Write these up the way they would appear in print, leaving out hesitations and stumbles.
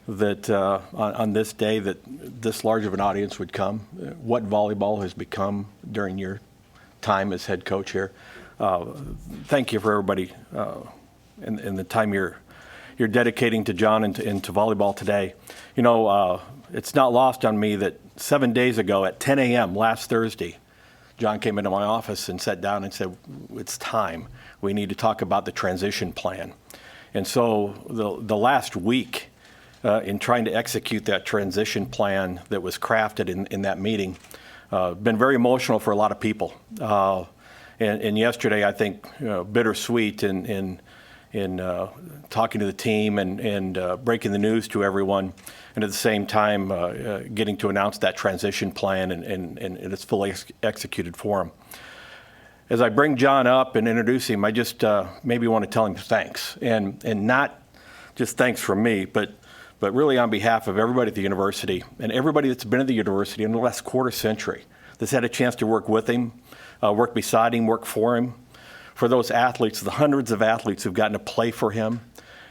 that on this day that this large of an audience would come, what volleyball has become during your time as head coach here. Thank you for everybody and the time you're dedicating to John and to volleyball today. You know, it's not lost on me that 7 days ago at 10 a.m. last Thursday, John came into my office and sat down and said, it's time. We need to talk about the transition plan. And so the last week in trying to execute that transition plan that was crafted in that meeting, been very emotional for a lot of people. And yesterday, I think, bittersweet in talking to the team and breaking the news to everyone, and at the same time getting to announce that transition plan and it's fully executed for him. As I bring John up and introduce him, I just maybe want to tell him thanks, and not just thanks from me, but really on behalf of everybody at the university and everybody that's been at the university in the last quarter century that's had a chance to work with him, work beside him, work for him. For those athletes, the hundreds of athletes who've gotten to play for him,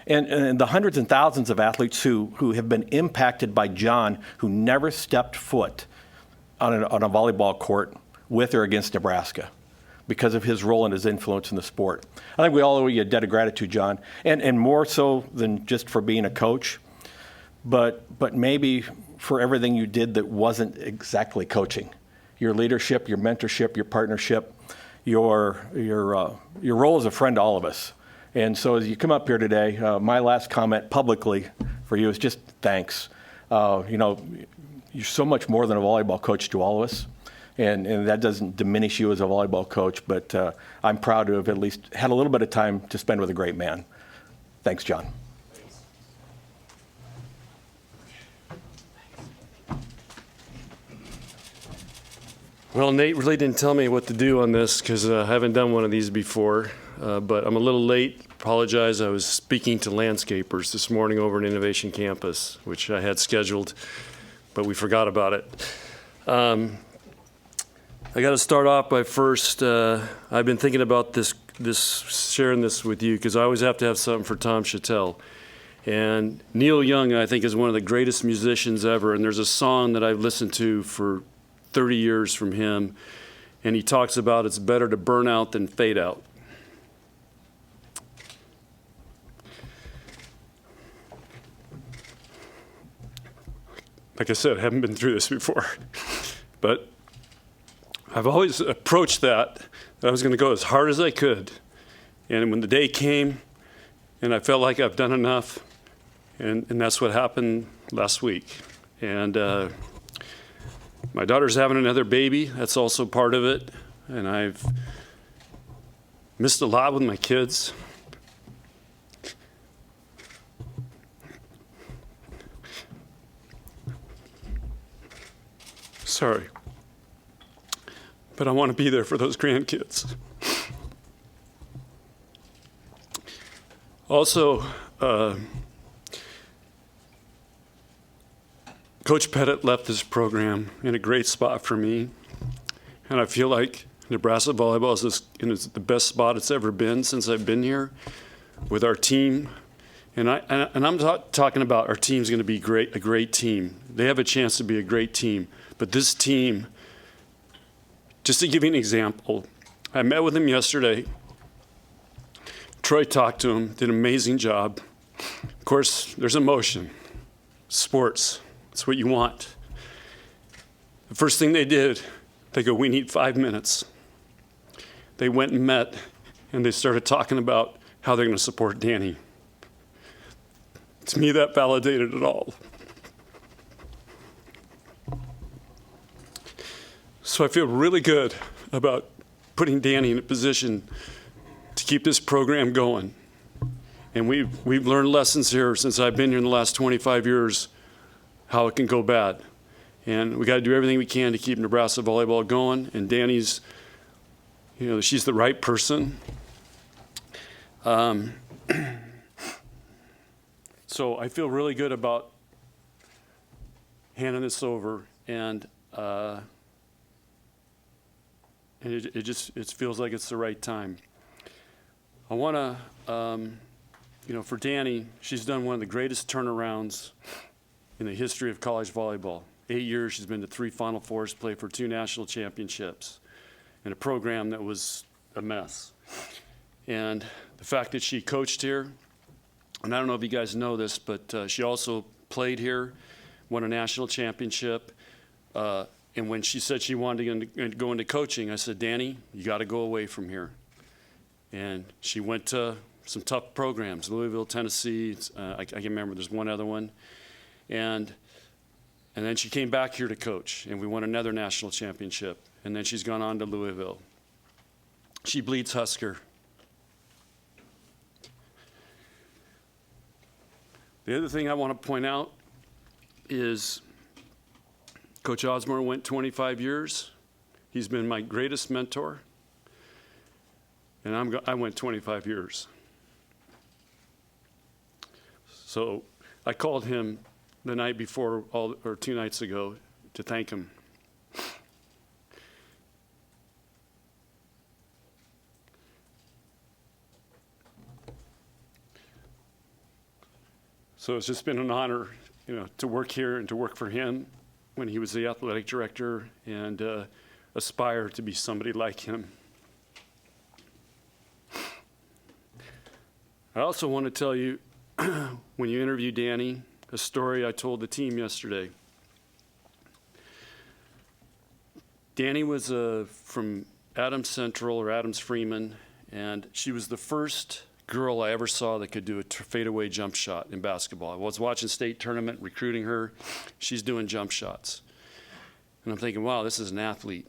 and the hundreds and thousands of athletes who have been impacted by John, who never stepped foot on a volleyball court with or against Nebraska because of his role and his influence in the sport. I think we all owe you a debt of gratitude, John, and more so than just for being a coach, but maybe for everything you did that wasn't exactly coaching. Your leadership, your mentorship, your partnership, your role as a friend to all of us. And so as you come up here today, my last comment publicly for you is just thanks. You know, you're so much more than a volleyball coach to all of us, and that doesn't diminish you as a volleyball coach, but I'm proud to have at least had a little bit of time to spend with a great man. Thanks, John. Well, Nate really didn't tell me what to do on this because I haven't done one of these before, but I'm a little late. Apologize. I was speaking to landscapers this morning over at Innovation Campus, which I had scheduled, but we forgot about it. I got to start off by first, I've been thinking about this sharing this with you because I always have to have something for Tom Chattel. And Neil Young, I think, is one of the greatest musicians ever, and there's a song that I've listened to for 30 years from him, and he talks about it's better to burn out than fade out. Like I said, I haven't been through this before, but I've always approached that I was going to go as hard as I could, and when the day came and I felt like I've done enough, and that's what happened last week. And my daughter's having another baby. That's also part of it. And I've missed a lot with my kids. Sorry. But I want to be there for those grandkids. Also, Coach Pettit left this program in a great spot for me, and I feel like Nebraska volleyball is in the best spot it's ever been since I've been here with our team. And I'm talking about our team's going to be a great team. They have a chance to be a great team. But this team, just to give you an example, I met with him yesterday. Troy talked to him, did an amazing job. Of course, there's emotion, sports. It's what you want. The first thing they did, they go, we need 5 minutes. They went and met, and they started talking about how they're going to support Danny. To me, that validated it all. So I feel really good about putting Danny in a position to keep this program going. And we've learned lessons here since I've been here in the last 25 years, how it can go bad. And we got to do everything we can to keep Nebraska volleyball going. And Danny's, she's the right person. So I feel really good about handing this over, and it feels like it's the right time. I want to for Danny, she's done one of the greatest turnarounds in the history of college volleyball. 8 years, she's been to 3 Final Fours, played for 2 national championships, in a program that was a mess. And the fact that she coached here, and I don't know if you guys know this, but she also played here, won a national championship. And when she said she wanted to go into coaching, I said, Danny, you got to go away from here. And she went to some tough programs, Louisville, Tennessee. I can't remember. There's one other one. And then she came back here to coach, and we won another national championship. And then she's gone on to Louisville. She bleeds Husker. The other thing I want to point out is Coach Osborne went 25 years. He's been my greatest mentor. And I went 25 years. So I called him the night before, or 2 nights ago, to thank him. So it's just been an honor, to work here and to work for him when he was the athletic director, and aspire to be somebody like him. I also want to tell you, when you interview Danny, a story I told the team yesterday. Danny was from Adams Central, or Adams Freeman, and she was the first girl I ever saw that could do a fadeaway jump shot in basketball. I was watching state tournament, recruiting her. She's doing jump shots. And I'm thinking, wow, this is an athlete.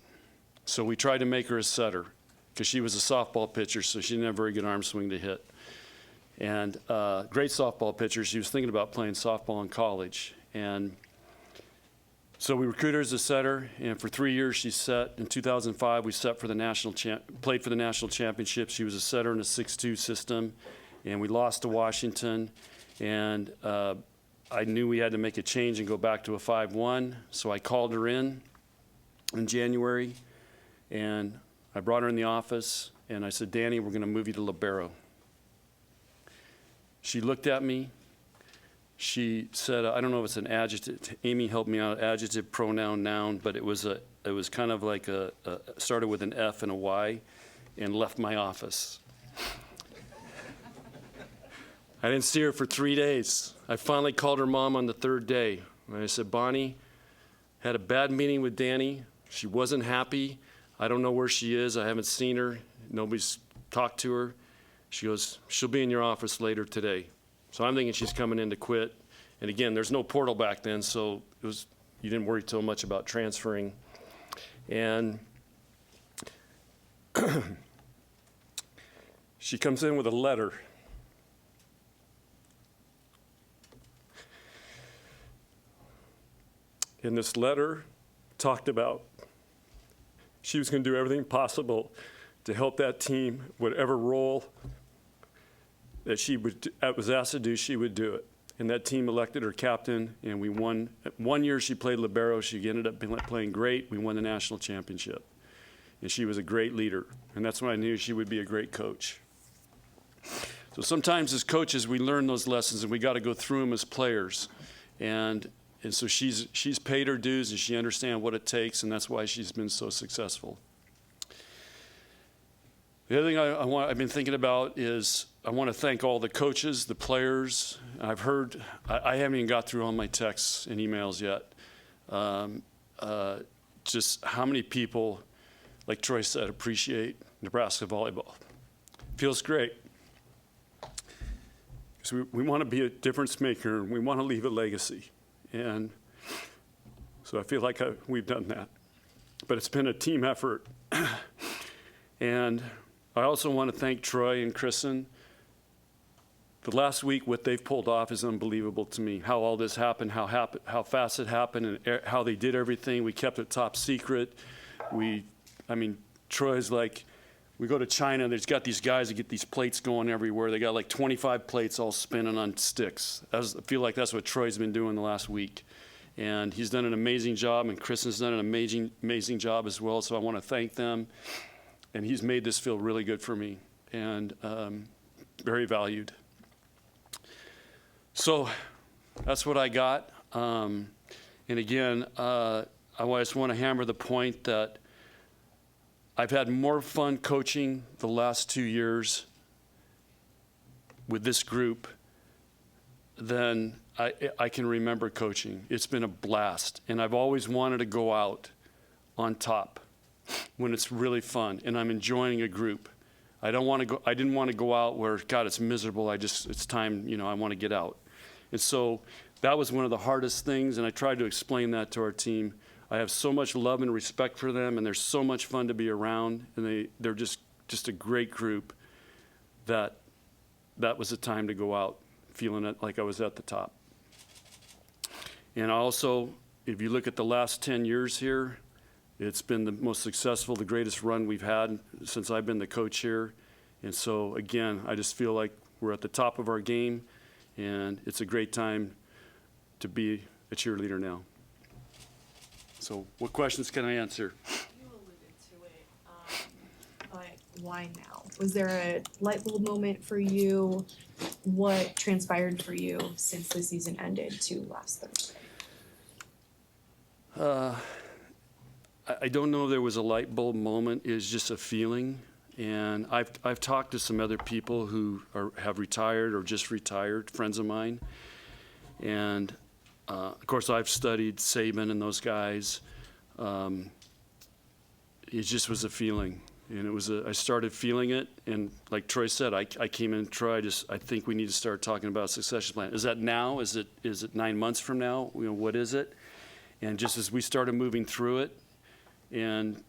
So we tried to make her a setter, because she was a softball pitcher, so she didn't have very good arm swing to hit. And great softball pitcher. She was thinking about playing softball in college. And so we recruited her as a setter, and for 3 years she set. In 2005, we set for the played for the national championship. She was a setter in a 6-2 system, and we lost to Washington. And I knew we had to make a change and go back to a 5-1, so I called her in January, and I brought her in the office, and I said, Danny, we're going to move you to libero. She looked at me. She said, I don't know if it's an adjective. Amy helped me out, adjective, pronoun, noun, but it was kind of like started with an F and a Y, and left my office. I didn't see her for 3 days. I finally called her mom on the 3rd day. And I said, Bonnie, had a bad meeting with Danny. She wasn't happy. I don't know where she is. I haven't seen her. Nobody's talked to her. She goes, she'll be in your office later today. So I'm thinking she's coming in to quit. And again, there's no portal back then, so you didn't worry so much about transferring. And she comes in with a letter. And this letter talked about she was going to do everything possible to help that team, whatever role that she was asked to do, she would do it. And that team elected her captain, and we won. 1 year she played libero. She ended up playing great. We won the national championship. And she was a great leader. And that's when I knew she would be a great coach. So sometimes as coaches, we learn those lessons, and we got to go through them as players. And so she's paid her dues, and she understands what it takes, and that's why she's been so successful. The other thing I've been thinking about is I want to thank all the coaches, the players. I haven't even got through all my texts and emails yet. Just how many people, like Troy said, appreciate Nebraska volleyball. Feels great. Because we want to be a difference maker, and we want to leave a legacy. And so I feel like we've done that. But it's been a team effort. And I also want to thank Troy and Kristen. The last week, what they've pulled off is unbelievable to me. How all this happened, how fast it happened, and how they did everything. We kept it top secret. Troy's like, we go to China, there's got these guys that get these plates going everywhere. They got like 25 plates all spinning on sticks. I feel like that's what Troy's been doing the last week. And he's done an amazing job, and Kristen's done an amazing job as well, so I want to thank them. And he's made this feel really good for me, and very valued. So that's what I got. And again, I just want to hammer the point that I've had more fun coaching the last 2 years with this group than I can remember coaching. It's been a blast. And I've always wanted to go out on top when it's really fun and I'm enjoying a group. I didn't want to go out where, God, it's miserable. It's time, I want to get out. And so that was one of the hardest things, and I tried to explain that to our team. I have so much love and respect for them, and they're so much fun to be around, and they're just a great group that was the time to go out, feeling it like I was at the top. And also, if you look at the last 10 years here, it's been the most successful, the greatest run we've had since I've been the coach here. And so, again, I just feel like we're at the top of our game, and it's a great time to be a cheerleader now. So what questions can I answer? You alluded to it, but why now? Was there a light bulb moment for you? What transpired for you since the season ended to last Thursday? I don't know if there was a light bulb moment. It's just a feeling. And I've talked to some other people who have retired or just retired, friends of mine. And of course, I've studied Saban and those guys. It just was a feeling. And I started feeling it. And like Troy said, I came in, Troy, I think we need to start talking about a succession plan. Is that now? Is it 9 months from now? What is it? And just as we started moving through it and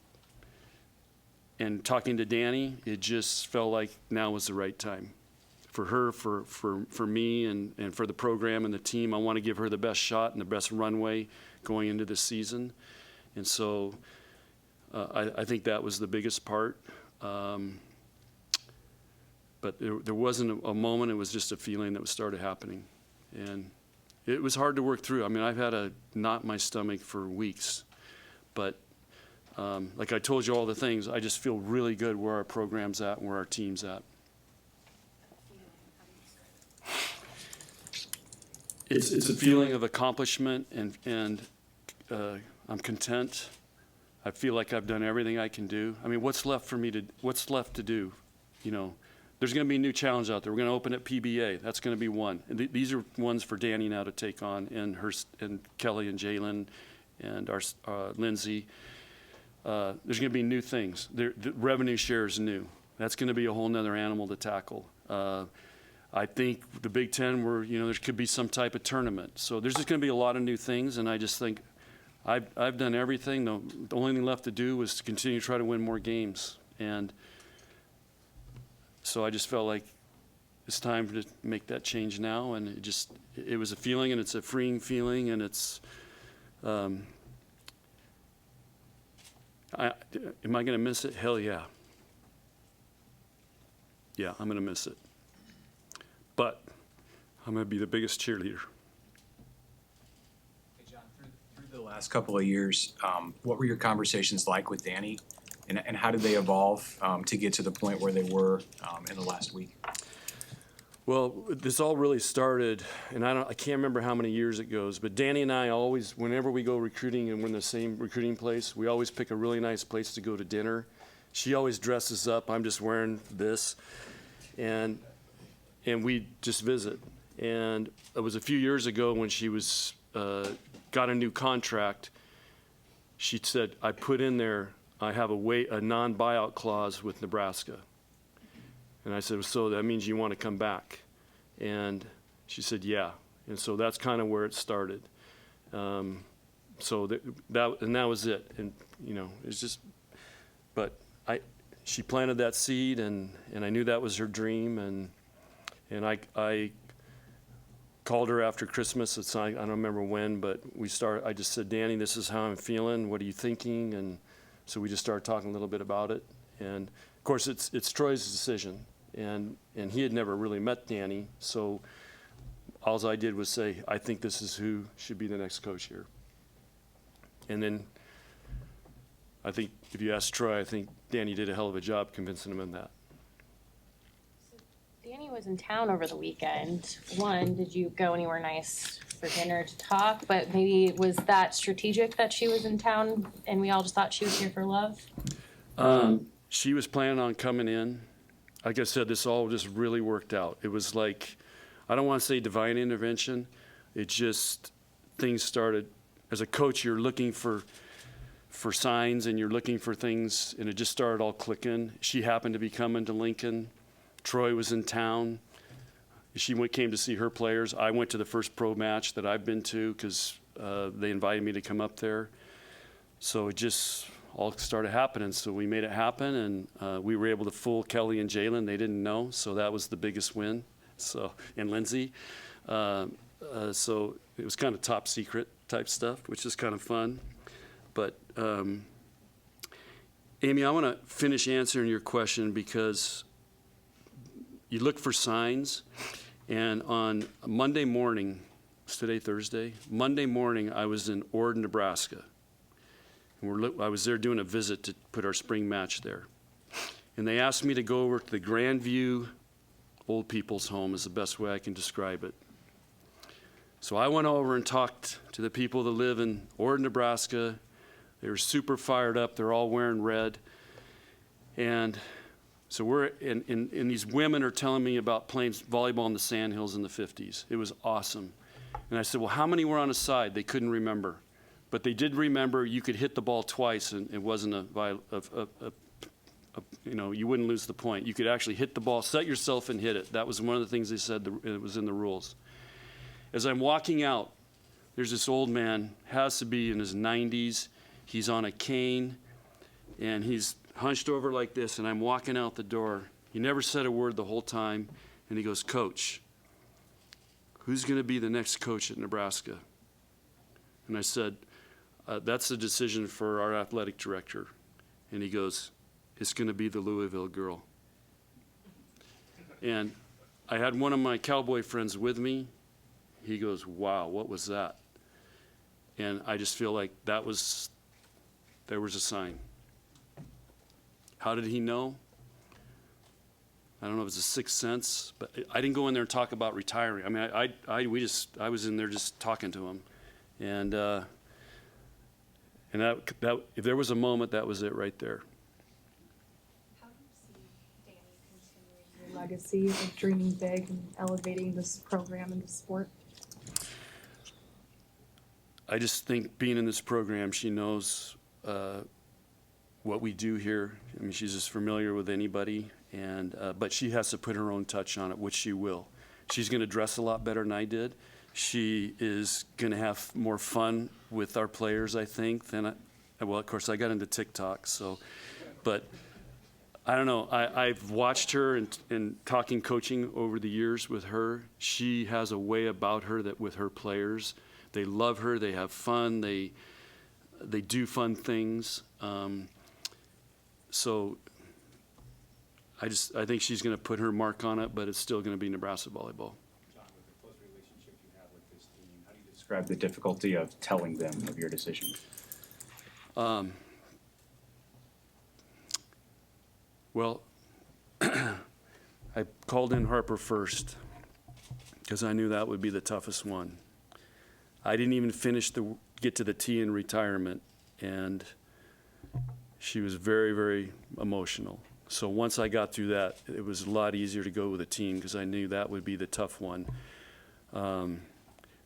talking to Danny, it just felt like now was the right time for her, for me, and for the program and the team. I want to give her the best shot and the best runway going into this season. And so I think that was the biggest part. But there wasn't a moment. It was just a feeling that started happening. And it was hard to work through. I mean, I've had a knot in my stomach for weeks. But like I told you all the things, I just feel really good where our program's at and where our team's at. It's a feeling of accomplishment, and I'm content. I feel like I've done everything I can do. I mean, what's left to do? There's going to be a new challenge out there. We're going to open at PBA. That's going to be one. And these are ones for Danny now to take on, and Kelly and Jalen and our Lindsay. There's going to be new things. The revenue share is new. That's going to be a whole nother animal to tackle. I think the Big Ten, there could be some type of tournament. So there's just going to be a lot of new things, and I just think I've done everything. The only thing left to do was to continue to try to win more games. And so I just felt like it's time to make that change now. And it was a feeling, and it's a freeing feeling, and it's am I going to miss it? Hell yeah. Yeah, I'm going to miss it. But I'm going to be the biggest cheerleader. Hey, John, through the last couple of years, what were your conversations like with Danny, and how did they evolve to get to the point where they were in the last week? Well, this all really started, and I can't remember how many years it goes, but Danny and I always, whenever we go recruiting and we're in the same recruiting place, we always pick a really nice place to go to dinner. She always dresses up. I'm just wearing this, and we just visit. And it was a few years ago when she was got a new contract. She said, I put in there, I have a non-buyout clause with Nebraska. And I said, so that means you want to come back? And she said, yeah. And so that's kind of where it started. So that was it. And it's just, but she planted that seed, and I knew that was her dream, and I called her after Christmas. I don't remember when, but I just said, Danny, this is how I'm feeling. What are you thinking? And so we just started talking a little bit about it. And of course, it's Troy's decision, and he had never really met Danny. So all I did was say, I think this is who should be the next coach here. And then I think if you ask Troy, I think Danny did a hell of a job convincing him in that. So Danny was in town over the weekend. One, did you go anywhere nice for dinner to talk? But maybe was that strategic that she was in town and we all just thought she was here for love? She was planning on coming in. Like I said, this all just really worked out. It was like, I don't want to say divine intervention. It just, things started. As a coach, you're looking for signs and you're looking for things, and it just started all clicking. She happened to be coming to Lincoln. Troy was in town. She came to see her players. I went to the first pro match that I've been to because they invited me to come up there. So it just all started happening. So we made it happen, and we were able to fool Kelly and Jalen. They didn't know, so that was the biggest win. So, and Lindsay. So it was kind of top secret type stuff, which is kind of fun. But Amy, I want to finish answering your question because you look for signs, and on Monday morning, it's today Thursday, Monday morning I was in Ord, Nebraska. And I was there doing a visit to put our spring match there. And they asked me to go over to the Grandview Old People's Home is the best way I can describe it. So I went over and talked to the people that live in Ord, Nebraska. They were super fired up. They're all wearing red. And so and these women are telling me about playing volleyball in the Sandhills in the 50s. It was awesome. And I said, well, how many were on a side? They couldn't remember. But they did remember you could hit the ball twice and it wasn't you wouldn't lose the point. You could actually hit the ball, set yourself and hit it. That was one of the things they said, it was in the rules. As I'm walking out, there's this old man, has to be in his 90s. He's on a cane, and he's hunched over like this, and I'm walking out the door. He never said a word the whole time, and he goes, Coach, who's going to be the next coach at Nebraska? And I said, that's a decision for our athletic director. And he goes, it's going to be the Louisville girl. And I had one of my cowboy friends with me. He goes, wow, what was that? And I just feel like there was a sign. How did he know? I don't know if it's a sixth sense, but I didn't go in there and talk about retiring. I mean, I was in there just talking to him. And that if there was a moment, that was it right there. How do you see Danny continuing your legacy of dreaming big and elevating this program and the sport? I just think being in this program, she knows what we do here. I mean, she's as familiar with anybody, and but she has to put her own touch on it, which she will. She's going to dress a lot better than I did. She is going to have more fun with our players, I think, than well, of course, I got into TikTok, so, but I don't know. I've watched her and talking coaching over the years with her. She has a way about her that with her players, they love her, they have fun, they do fun things. So I think she's going to put her mark on it, but it's still going to be Nebraska volleyball. John, with the close relationship you have with this team, how do you describe the difficulty of telling them of your decision? Well, I called in Harper first because I knew that would be the toughest one. I didn't even get to the T in retirement, and she was very, very emotional. So once I got through that, it was a lot easier to go with a team because I knew that would be the tough one.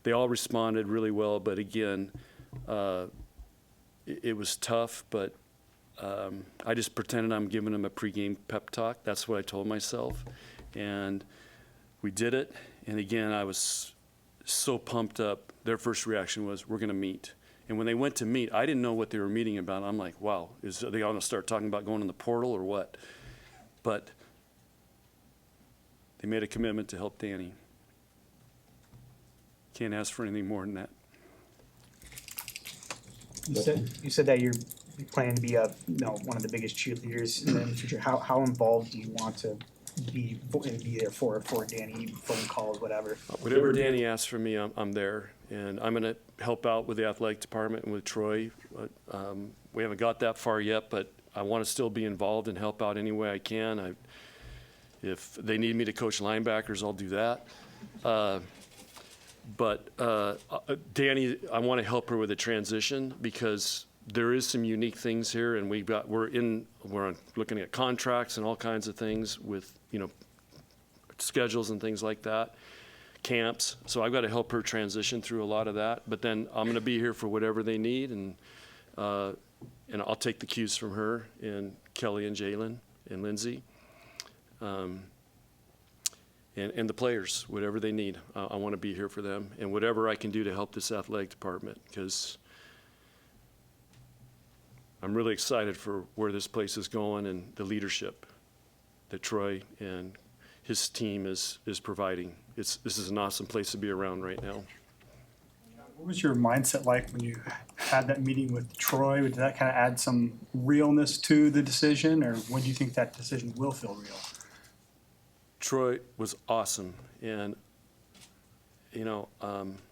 They all responded really well, but again, it was tough, but I just pretended I'm giving them a pregame pep talk. That's what I told myself. And we did it. And again, I was so pumped up. Their first reaction was, we're going to meet. And when they went to meet, I didn't know what they were meeting about. I'm like, wow, are they going to start talking about going in the portal or what? But they made a commitment to help Danny. Can't ask for anything more than that. You said that you're planning to be one of the biggest cheerleaders in the future. How involved do you want to be there for Danny, phone calls, whatever? Whatever Danny asks from me, I'm there, and I'm going to help out with the athletic department and with Troy. We haven't got that far yet, but I want to still be involved and help out any way I can. If they need me to coach linebackers, I'll do that. But Danny, I want to help her with the transition because there is some unique things here, and we're looking at contracts and all kinds of things with, you know, schedules and things like that, camps. So I've got to help her transition through a lot of that. But then I'm going to be here for whatever they need, and I'll take the cues from her and Kelly and Jalen and Lindsay. And the players, whatever they need. I want to be here for them, and whatever I can do to help this athletic department, because I'm really excited for where this place is going and the leadership that Troy and his team is providing. This is an awesome place to be around right now. What was your mindset like when you had that meeting with Troy? Did that kind of add some realness to the decision, or when do you think that decision will feel real? Troy was awesome, and you know,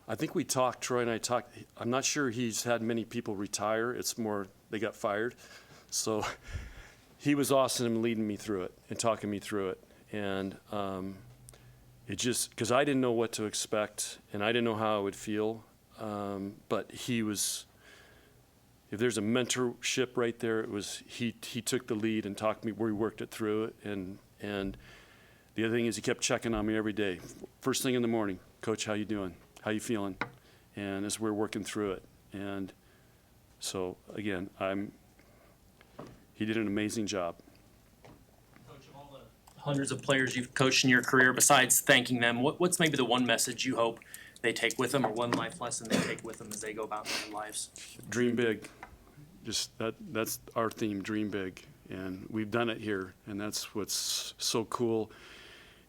I think we talked. Troy and I talked. I'm not sure he's had many people retire. It's more they got fired, so he was awesome in leading me through it and talking me through it, and it just because I didn't know what to expect and I didn't know how I would feel, but he was. If there's a mentorship right there, it was he took the lead and talked me. We worked it through it, and. The other thing is he kept checking on me every day. First thing in the morning, Coach, how you doing? How you feeling? And as we're working through it. And so, again, he did an amazing job. Coach, of all the hundreds of players you've coached in your career, besides thanking them, what's maybe the one message you hope they take with them, or one life lesson they take with them as they go about their lives? Dream big. Just that's our theme, dream big. And we've done it here, and that's what's so cool.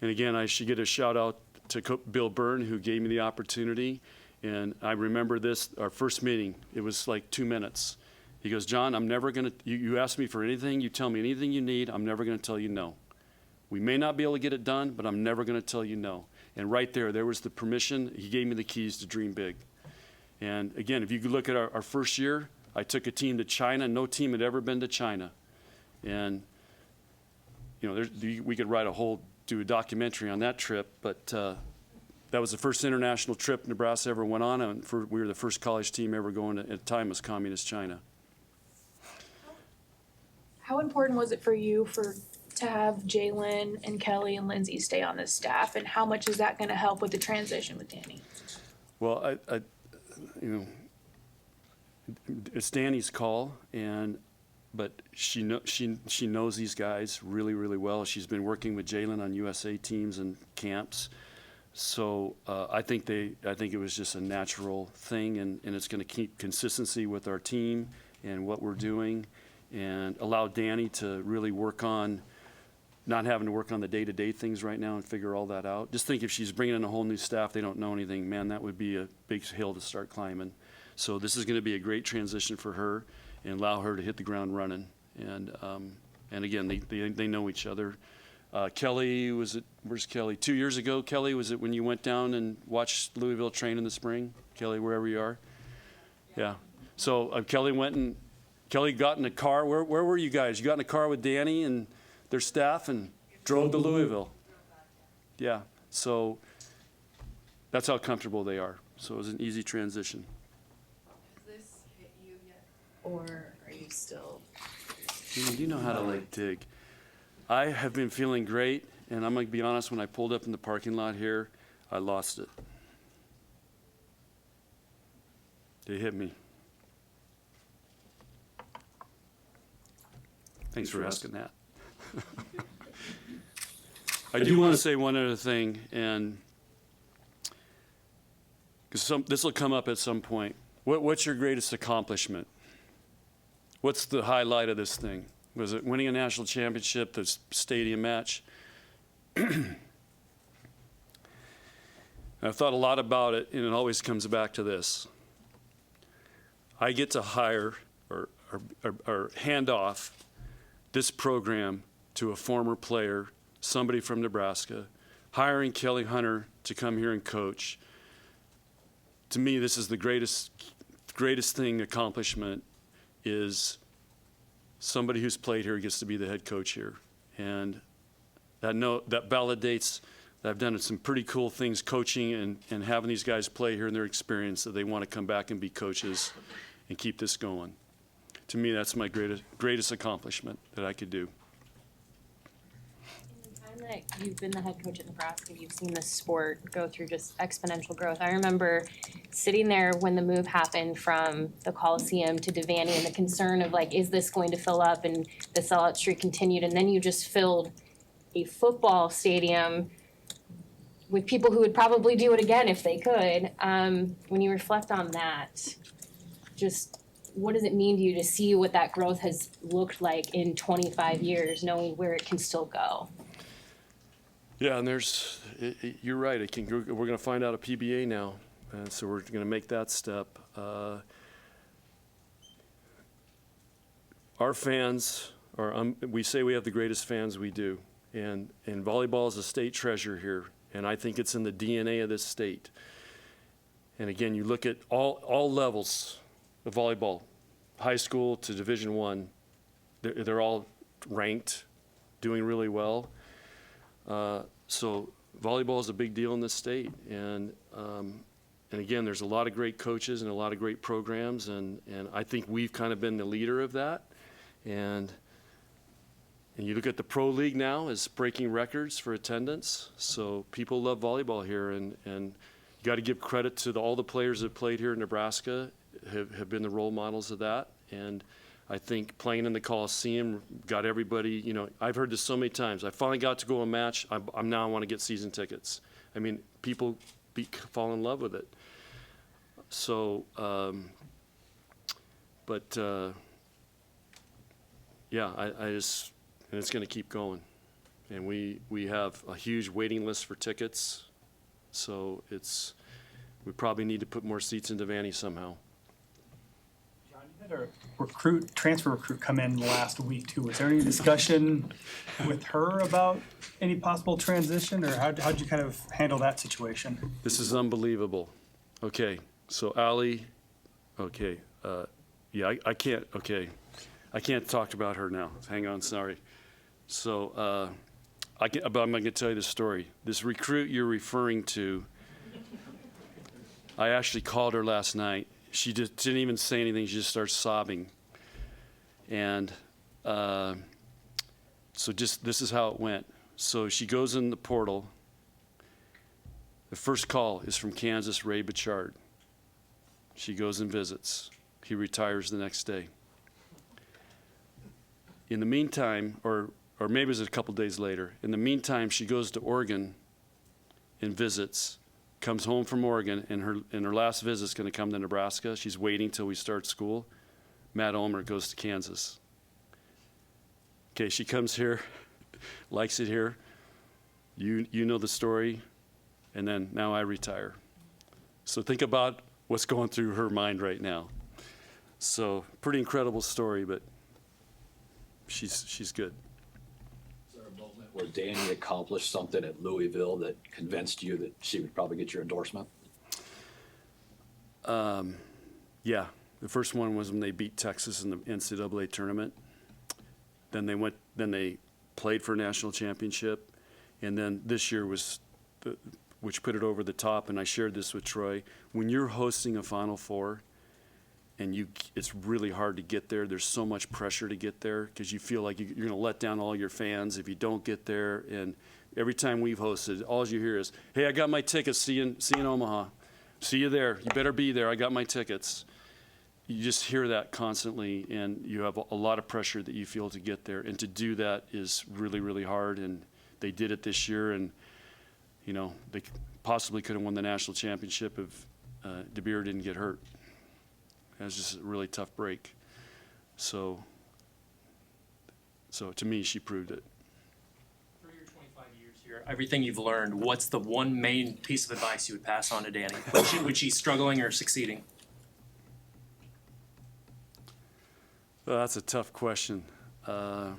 And again, I should get a shout out to Bill Byrne, who gave me the opportunity. And I remember this, our first meeting, it was like 2 minutes. He goes, John, I'm never going to, you ask me for anything, you tell me anything you need, I'm never going to tell you no. We may not be able to get it done, but I'm never going to tell you no. And right there was the permission. He gave me the keys to dream big. And again, if you could look at our first year, I took a team to China. No team had ever been to China. And, you know, we could do a documentary on that trip, but that was the first international trip Nebraska ever went on, and we were the first college team ever going at the time was communist China. How important was it for you to have Jalen and Kelly and Lindsay stay on this staff, and how much is that going to help with the transition with Danny? Well, it's Danny's call, but she knows these guys really, really well. She's been working with Jalen on USA teams and camps, so I think it was just a natural thing, and it's going to keep consistency with our team and what we're doing, and allow Danny to really work on not having to work on the day-to-day things right now and figure all that out. Just think if she's bringing in a whole new staff, they don't know anything, man, that would be a big hill to start climbing. So this is going to be a great transition for her, and allow her to hit the ground running. And again, they know each other. Kelly, where's Kelly? 2 years ago, Kelly, was it when you went down and watched Louisville train in the spring? Kelly, wherever you are? Yeah. So Kelly got in a car. Where were you guys? You got in a car with Danny and their staff and drove to Louisville. Yeah. So that's how comfortable they are. So it was an easy transition. Or are you still? You know how to dig. I have been feeling great, and I'm going to be honest, when I pulled up in the parking lot here, I lost it. They hit me. Thanks for asking that. I do want to say one other thing, and because this will come up at some point. What's your greatest accomplishment? What's the highlight of this thing? Was it winning a national championship, the stadium match? I've thought a lot about it, and it always comes back to this. I get to hire or hand off this program to a former player, somebody from Nebraska, hiring Kelly Hunter to come here and coach. To me, this is the greatest accomplishment is somebody who's played here gets to be the head coach here. And that validates that I've done some pretty cool things coaching and having these guys play here in their experience, that they want to come back and be coaches and keep this going. To me, that's my greatest accomplishment that I could do. In the time that you've been the head coach at Nebraska, you've seen this sport go through just exponential growth. I remember sitting there when the move happened from the Coliseum to Devaney and the concern of like, is this going to fill up? And the sellout streak continued. And then you just filled a football stadium with people who would probably do it again if they could. When you reflect on that, just what does it mean to you to see what that growth has looked like in 25 years, knowing where it can still go? Yeah, and you're right. We're going to find out a PBA now, and so we're going to make that step. Our fans we say we have the greatest fans, we do, and volleyball is a state treasure here, and I think it's in the DNA of this state. And again, you look at all levels of volleyball, high school to Division I, they're all ranked, doing really well. So volleyball is a big deal in this state, and again, there's a lot of great coaches and a lot of great programs, and I think we've kind of been the leader of that. And you look at the pro league now is breaking records for attendance, so people love volleyball here, and you got to give credit to all the players that played here in Nebraska have been the role models of that. And I think playing in the Coliseum got everybody, I've heard this so many times. I finally got to go to a match. I want to get season tickets. I mean, people fall in love with it. So, yeah, I just, and it's going to keep going. And we have a huge waiting list for tickets. So we probably need to put more seats in Devaney somehow. John, you had a transfer recruit come in last week too. Was there any discussion with her about any possible transition, or how'd you kind of handle that situation? This is unbelievable. Okay, so Allie, okay, yeah, I can't talk about her now. Hang on, sorry. So, but I'm going to tell you the story. This recruit you're referring to, I actually called her last night. She just didn't even say anything. She just starts sobbing. And so this is how it went. So she goes in the portal. The first call is from Kansas, Ray Bichard. She goes and visits. He retires the next day. In the meantime, or maybe it was a couple days later, in the meantime, she goes to Oregon and visits, comes home from Oregon, and her last visit is going to come to Nebraska. She's waiting till we start school. Matt Ulmer goes to Kansas. Okay, she comes here, likes it here. You know the story, and then now I retire. So think about what's going through her mind right now. So pretty incredible story, but she's good. Is there a moment where Danny accomplished something at Louisville that convinced you that she would probably get your endorsement? Yeah, the first one was when they beat Texas in the NCAA tournament. Then they played for a national championship, and then this year was which put it over the top. And I shared this with Troy. When you're hosting a Final Four, and it's really hard to get there. There's so much pressure to get there because you feel like you're going to let down all your fans if you don't get there. And every time we've hosted, all you hear is, "Hey, I got my tickets. See you in Omaha. See you there. You better be there. I got my tickets." You just hear that constantly, and you have a lot of pressure that you feel to get there. And to do that is really, really hard. And they did it this year, and they possibly could have won the national championship if GBR didn't get hurt. It was just a really tough break. So to me, she proved it. Through your 25 years here, everything you've learned, what's the one main piece of advice you would pass on to Danny when she's struggling or succeeding? Well, that's a tough question. We'll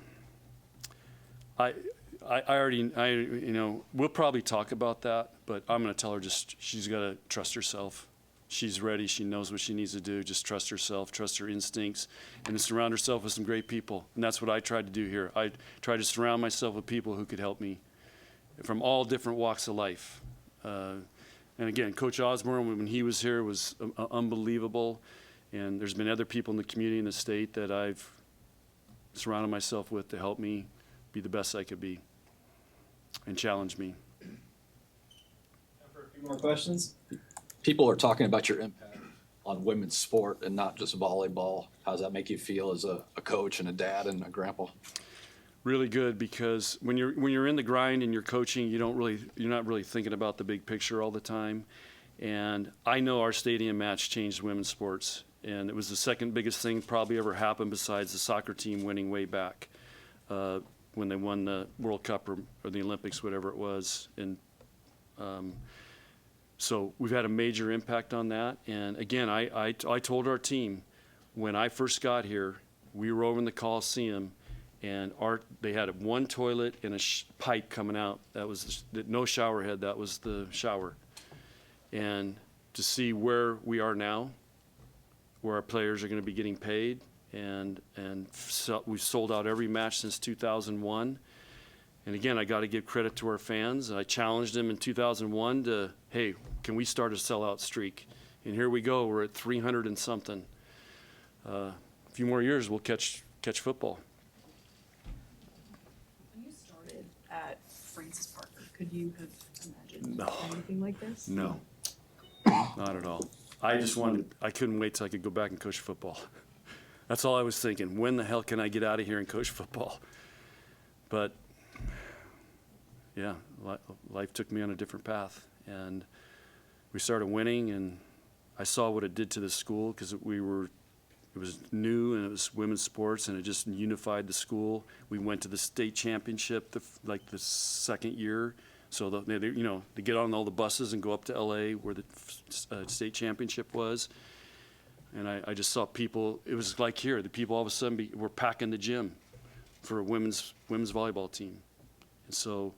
probably talk about that, but I'm going to tell her she's got to trust herself. She's ready. She knows what she needs to do. Just trust herself, trust her instincts, and to surround herself with some great people. And that's what I tried to do here. I tried to surround myself with people who could help me from all different walks of life. And again, Coach Osborne, when he was here, was unbelievable. And there's been other people in the community and the state that I've surrounded myself with to help me be the best I could be and challenge me. For a few more questions? People are talking about your impact on women's sport and not just volleyball. How does that make you feel as a coach and a dad and a grandpa? Really good, because when you're in the grind and you're coaching, you're not really thinking about the big picture all the time. And I know our stadium match changed women's sports, and it was the second biggest thing probably ever happened besides the soccer team winning way back when they won the World Cup or the Olympics, whatever it was. And so we've had a major impact on that. And again, I told our team when I first got here, we were over in the Coliseum, and they had one toilet and a pipe coming out. That was no shower head. That was the shower. And to see where we are now, where our players are going to be getting paid, and we've sold out every match since 2001. And again, I got to give credit to our fans. I challenged them in 2001 to, hey, can we start a sellout streak? And here we go. We're at 300 and something. A few more years, we'll catch football. When you started at Francis Parker, could you have imagined No. anything like this? No, not at all. I couldn't wait till I could go back and coach football. That's all I was thinking. When the hell can I get out of here and coach football? But yeah, life took me on a different path, and we started winning, and I saw what it did to the school, because it was new, and it was women's sports, and it just unified the school. We went to the state championship the second year, so to get on all the buses and go up to LA where the state championship was. And I just saw people. It was like here, the people all of a sudden were packing the gym for a women's volleyball team, and so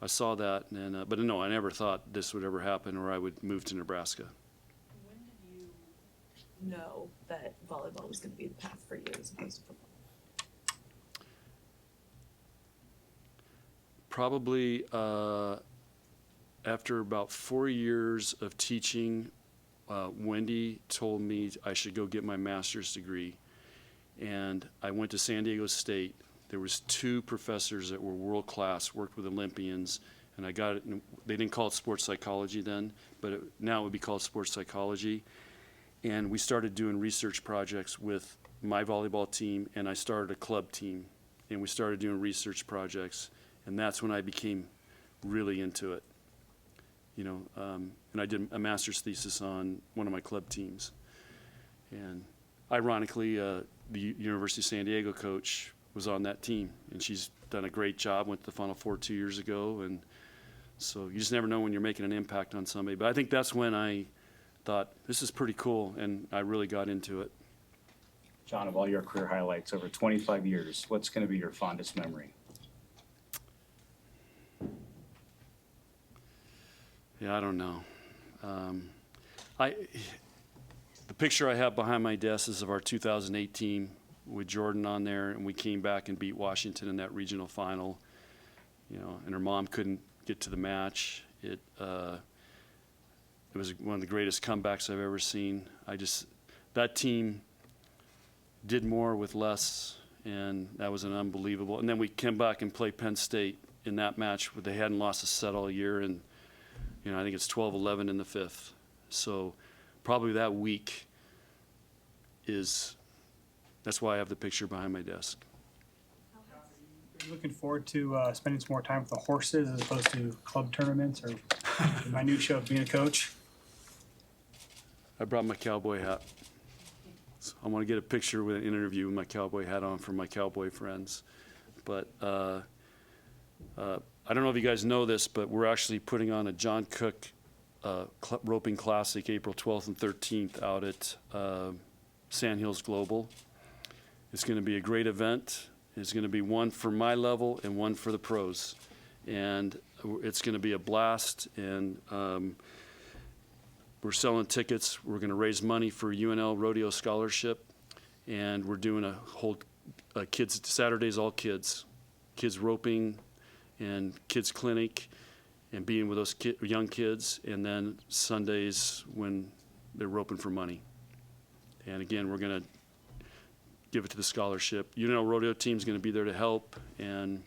I saw that. And but no, I never thought this would ever happen, or I would move to Nebraska. When did you know that volleyball was going to be the path for you as opposed to football? Probably after about 4 years of teaching, Wendy told me I should go get my master's degree. And I went to San Diego State. There was 2 professors that were world class, worked with Olympians, and I got it. They didn't call it sports psychology then, but now it would be called sports psychology. And we started doing research projects with my volleyball team, and I started a club team, and we started doing research projects. And that's when I became really into it, and I did a master's thesis on one of my club teams. And ironically, the University of San Diego coach was on that team, and she's done a great job, went to the Final Four 2 years ago. And so you just never know when you're making an impact on somebody. But I think that's when I thought, this is pretty cool, and I really got into it. John, of all your career highlights over 25 years, what's going to be your fondest memory? Yeah, I don't know. The picture I have behind my desk is of our 2008 team with Jordan on there, and we came back and beat Washington in that regional final. And her mom couldn't get to the match. It was one of the greatest comebacks I've ever seen. That team did more with less, and that was an unbelievable. And then we came back and played Penn State in that match where they hadn't lost a set all year, and I think it's 12-11 in the 5th. So probably that week that's why I have the picture behind my desk. Are you looking forward to spending some more time with the horses as opposed to club tournaments or the minutia of being a coach? I brought my cowboy hat. So I want to get a picture with an interview with my cowboy hat on for my cowboy friends. But I don't know if you guys know this, but we're actually putting on a John Cook roping classic April 12th and 13th out at Sandhills Global. It's going to be a great event. It's going to be one for my level and one for the pros. And it's going to be a blast. And we're selling tickets. We're going to raise money for UNL Rodeo Scholarship. And we're doing a whole kids, Saturdays all kids roping and kids clinic and being with those young kids, and then Sundays when they're roping for money. And again, we're going to give it to the scholarship. Rodeo team's going to be there to help, and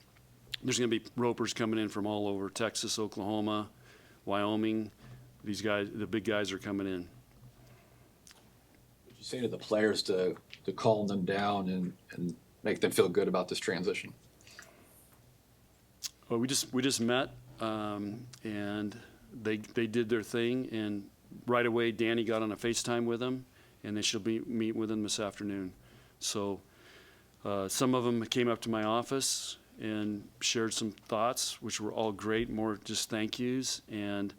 there's going to be ropers coming in from all over Texas, Oklahoma, Wyoming. These guys, the big guys, are coming in. What you say to the players to calm them down and make them feel good about this transition? Well, we just met, and they did their thing, and right away Danny got on a FaceTime with them, and they should be meeting with them this afternoon. So some of them came up to my office and shared some thoughts, which were all great, more just thank yous, and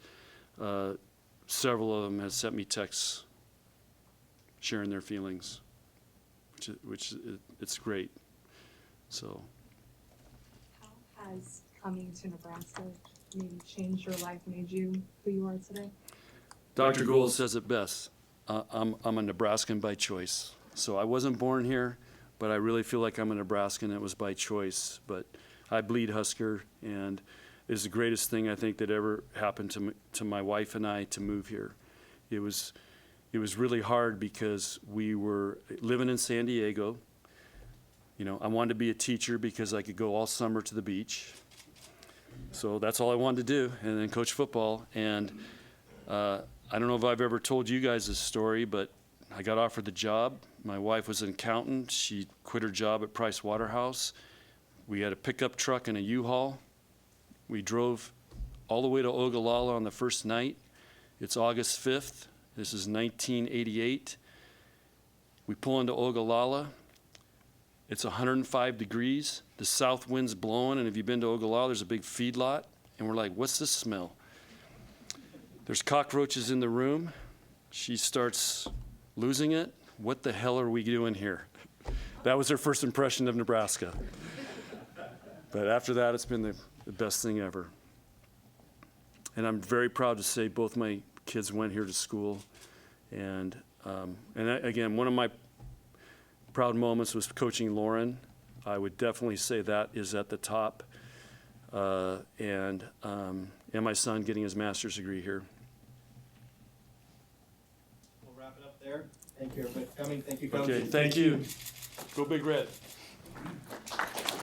several of them have sent me texts sharing their feelings, which it's great. So. How has coming to Nebraska maybe changed your life, made you who you are today? Dr. Gould says it best. I'm a Nebraskan by choice. So I wasn't born here, but I really feel like I'm a Nebraskan. It was by choice. But I bleed Husker, and it's the greatest thing I think that ever happened to my wife and I to move here. It was really hard because we were living in San Diego. I wanted to be a teacher because I could go all summer to the beach. So that's all I wanted to do, and then coach football. And I don't know if I've ever told you guys this story, but I got offered the job. My wife was an accountant. She quit her job at Price Waterhouse. We had a pickup truck and a U-Haul. We drove all the way to Ogallala on the first night. It's August 5th. This is 1988. We pull into Ogallala. It's 105 degrees. The south wind's blowing, and if you've been to Ogallala, there's a big feedlot. And we're like, what's this smell? There's cockroaches in the room. She starts losing it. What the hell are we doing here? That was her first impression of Nebraska. But after that, it's been the best thing ever. And I'm very proud to say both my kids went here to school. And again, one of my proud moments was coaching Lauren. I would definitely say that is at the top. And my son getting his master's degree here. We'll wrap it up there. Thank you, everybody, for coming. Thank you, Coach. Okay, thank you. Go Big Red.